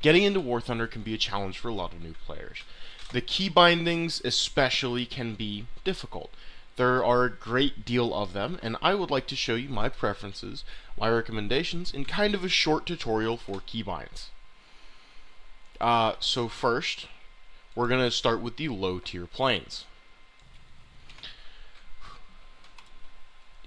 getting into Warthunder can be a challenge for a lot of new players. The key bindings especially can be difficult. There are a great deal of them, and I would like to show you my preferences, my recommendations, in kind of a short tutorial for keybinds. So first, we're going to start with the low tier planes.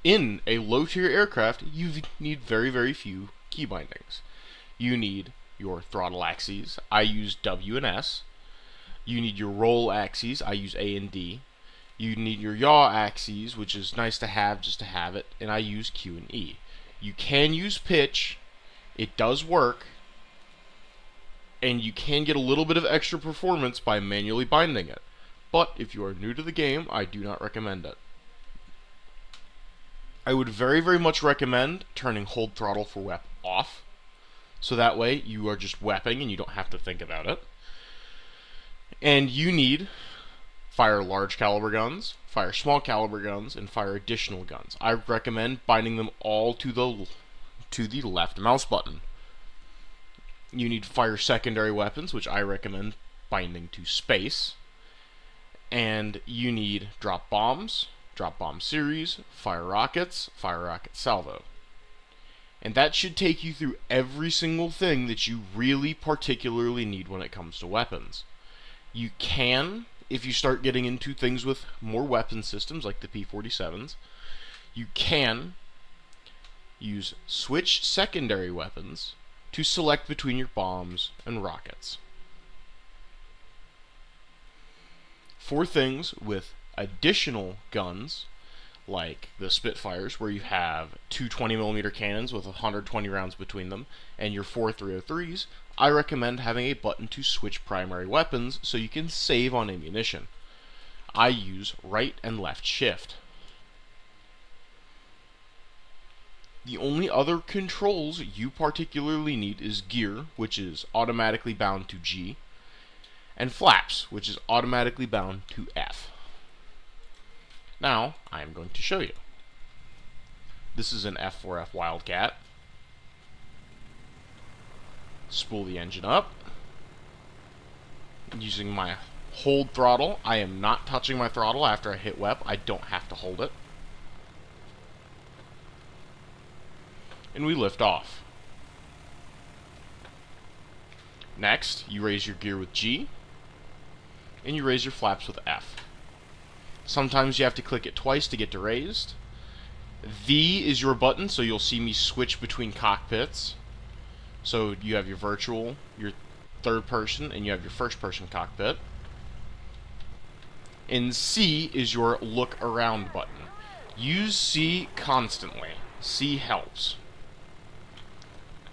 In a low tier aircraft, you need very, very few key bindings. You need your throttle axes. I use W and S. You need your roll axes. I use A and D. You need your yaw axes, which is nice to have just to have it, and I use Q and E. You can use pitch. It does work, and you can get a little bit of extra performance by manually binding it. But if you are new to the game, I do not recommend it. I would very, very much recommend turning hold throttle for WEP off, so that way you are just wepping and you don't have to think about it. And you need fire large caliber guns, fire small caliber guns, and fire additional guns. I recommend binding them all to the left mouse button. You need fire secondary weapons, which I recommend binding to space. And you need drop bombs, drop bomb series, fire rocket salvo. And that should take you through every single thing that you really particularly need when it comes to weapons. You can, if you start getting into things with more weapon systems like the P-47s, you can use switch secondary weapons to select between your bombs and rockets. For things with additional guns, like the Spitfires, where you have two 20mm cannons with 120 rounds between them, and your four 303s, I recommend having a button to switch primary weapons so you can save on ammunition. I use right and left shift. The only other controls you particularly need is gear, which is automatically bound to G, and flaps, which is automatically bound to F. Now, I am going to show you. This is an F4F Wildcat. Spool the engine up. Using my hold throttle. I am not touching my throttle after I hit WEP. I don't have to hold it. And we lift off. Next, you raise your gear with G, and you raise your flaps with F. Sometimes you have to click it twice to get to raised. V is your button, so you'll see me switch between cockpits. So you have your virtual, your third person, and you have your first person cockpit. And C is your look around button. Use C constantly. C helps.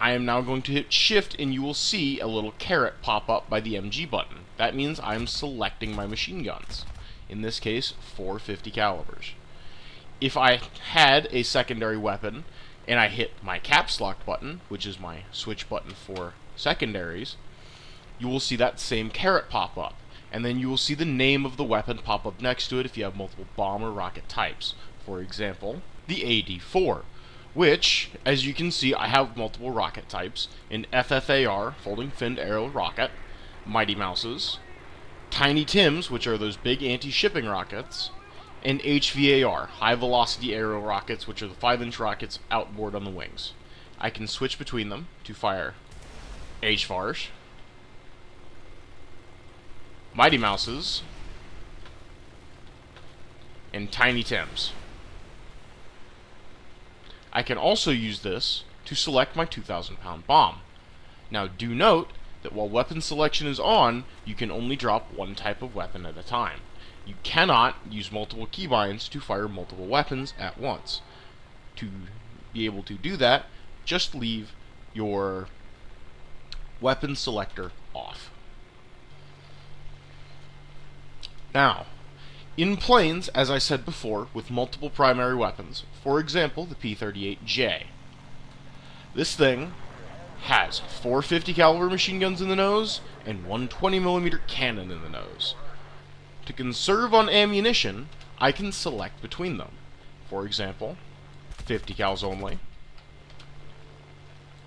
I am now going to hit shift and you will see a little caret pop up by the MG button. That means I am selecting my machine guns. In this case, 450 calibers. If I had a secondary weapon and I hit my caps lock button, which is my switch button for secondaries, you will see that same caret pop up. And then you will see the name of the weapon pop up next to it if you have multiple bomb or rocket types. For example, the AD-4, which, as you can see, I have multiple rocket types in FFAR, folding finned arrow rocket, Mighty Mouses, Tiny Tims, which are those big anti-shipping rockets, and HVAR, high velocity aerial rockets, which are the 5-inch rockets outboard on the wings. I can switch between them to fire HVARs, Mighty Mouses, and Tiny Tims. I can also use this to select my 2,000-pound bomb. Now do note that while weapon selection is on, you can only drop one type of weapon at a time. You cannot use multiple keybinds to fire multiple weapons at once. To be able to do that, just leave your weapon selector off. Now, in planes, as I said before, with multiple primary weapons, for example, the P-38J, this thing has 450 caliber machine guns in the nose and one 20mm cannon in the nose. To conserve on ammunition, I can select between them. For example, 50 cals only,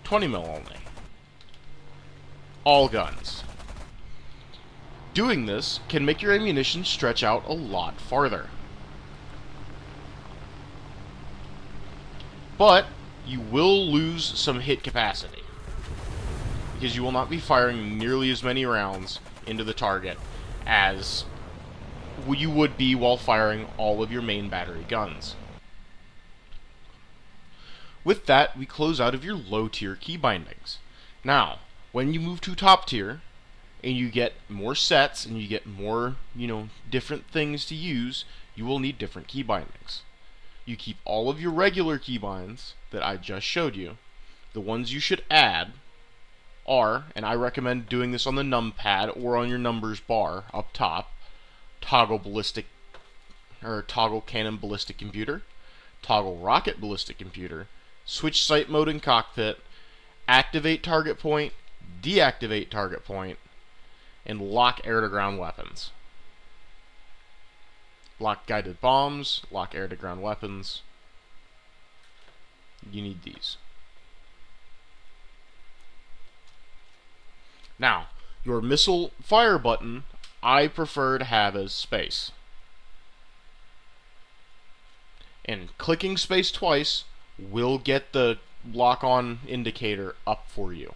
20 mil only. all guns. Doing this can make your ammunition stretch out a lot farther. But you will lose some hit capacity, because you will not be firing nearly as many rounds into the target as you would be while firing all of your main battery guns. With that, we close out of your low tier key bindings. Now, when you move to top tier, and you get more sets, and you get more, different things to use, you will need different key bindings. You keep all of your regular keybinds that I just showed you. The ones you should add are, and I recommend doing this on the numpad or on your numbers bar up top, toggle cannon ballistic computer, toggle rocket ballistic computer, switch sight mode in cockpit, activate target point, deactivate target point, and lock air-to-ground weapons. Lock guided bombs, lock air-to-ground weapons. You need these. Now, your missile fire button, I prefer to have as space. And clicking space twice will get the lock-on indicator up for you.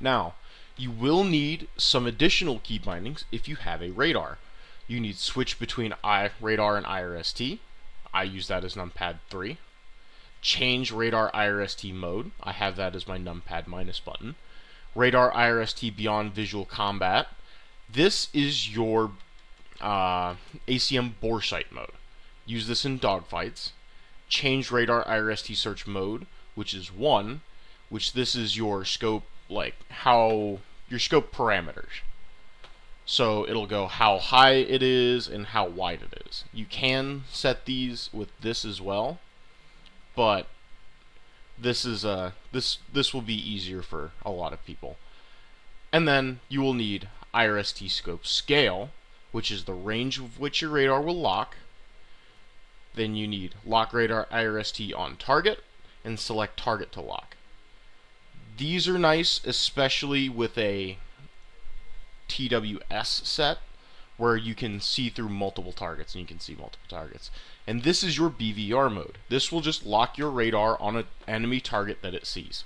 Now, you will need some additional key bindings if you have a radar. You need switch between radar and IRST. I use that as numpad 3. Change radar IRST mode. I have that as my numpad minus button. Radar IRST beyond visual combat. This is your ACM bore sight mode. Use this in dogfights. Change radar IRST search mode, which is 1, which this is your scope, your scope parameters. So it'll go how high it is and how wide it is. You can set these with this as well, but this is this will be easier for a lot of people. And then you will need IRST scope scale, which is the range of which your radar will lock. Then you need lock radar IRST on target and select target to lock. These are nice, especially with a TWS set, where you can see through multiple targets, and you can see multiple targets. And this is your BVR mode. This will just lock your radar on an enemy target that it sees.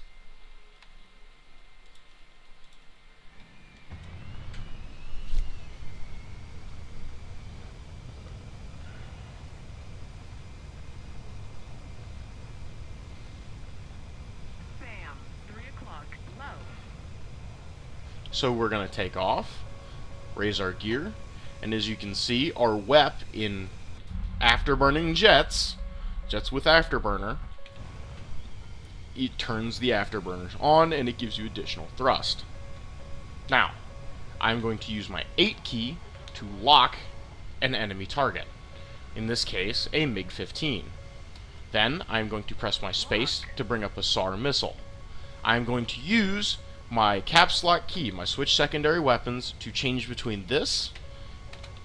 So we're going to take off, raise our gear, and as you can see, our WEP in afterburning jets with afterburner, it turns the afterburners on and it gives you additional thrust. Now, I'm going to use my 8 key to lock an enemy target, in this case, a MiG-15. Then, I'm going to press my space to bring up a SAR missile. I'm going to use my caps lock key, my switch secondary weapons, to change between this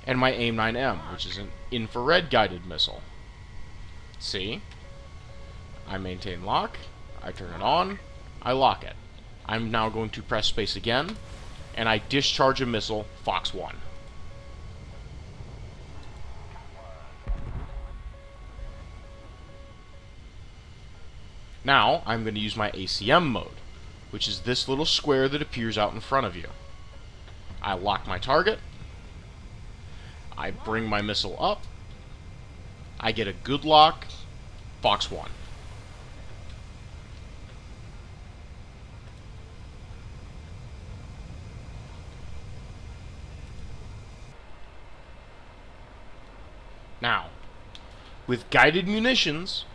and my AIM-9M, which is an infrared guided missile. See? I maintain lock, I turn it on, I lock it. I'm now going to press space again, and I discharge a missile, Fox 1. Now, I'm going to use my ACM mode, which is this little square that appears out in front of you. I lock my target, I bring my missile up, I get a good lock, Fox 1. Now, with guided munitions,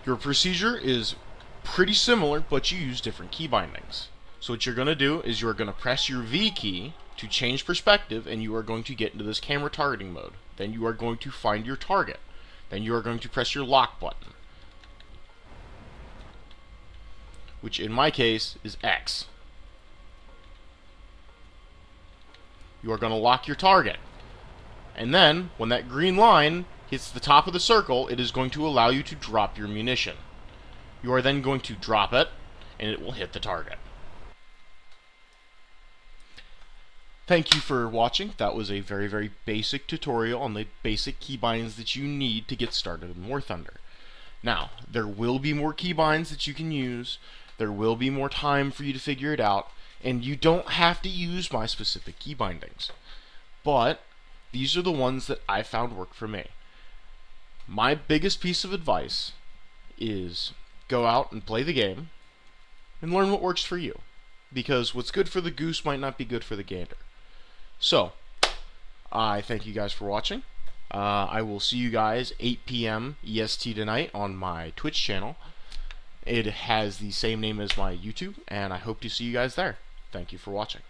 your procedure is pretty similar, but you use different key bindings. So what you're going to do is you're going to press your V key to change perspective, and you are going to get into this camera targeting mode. Then you are going to find your target. Then you are going to press your lock button, which in my case is X. You are going to lock your target. And then, when that green line hits the top of the circle, it is going to allow you to drop your munition. You are then going to drop it, and it will hit the target. Thank you for watching. That was a very, very basic tutorial on the basic keybinds that you need to get started in Warthunder. Now, there will be more keybinds that you can use. There will be more time for you to figure it out, and you don't have to use my specific key bindings. But these are the ones that I found work for me. My biggest piece of advice is go out and play the game and learn what works for you, because what's good for the goose might not be good for the gander. So, I thank you guys for watching. I will see you guys 8 p.m. EST tonight on my Twitch channel. It has the same name as my YouTube, and I hope to see you guys there. Thank you for watching.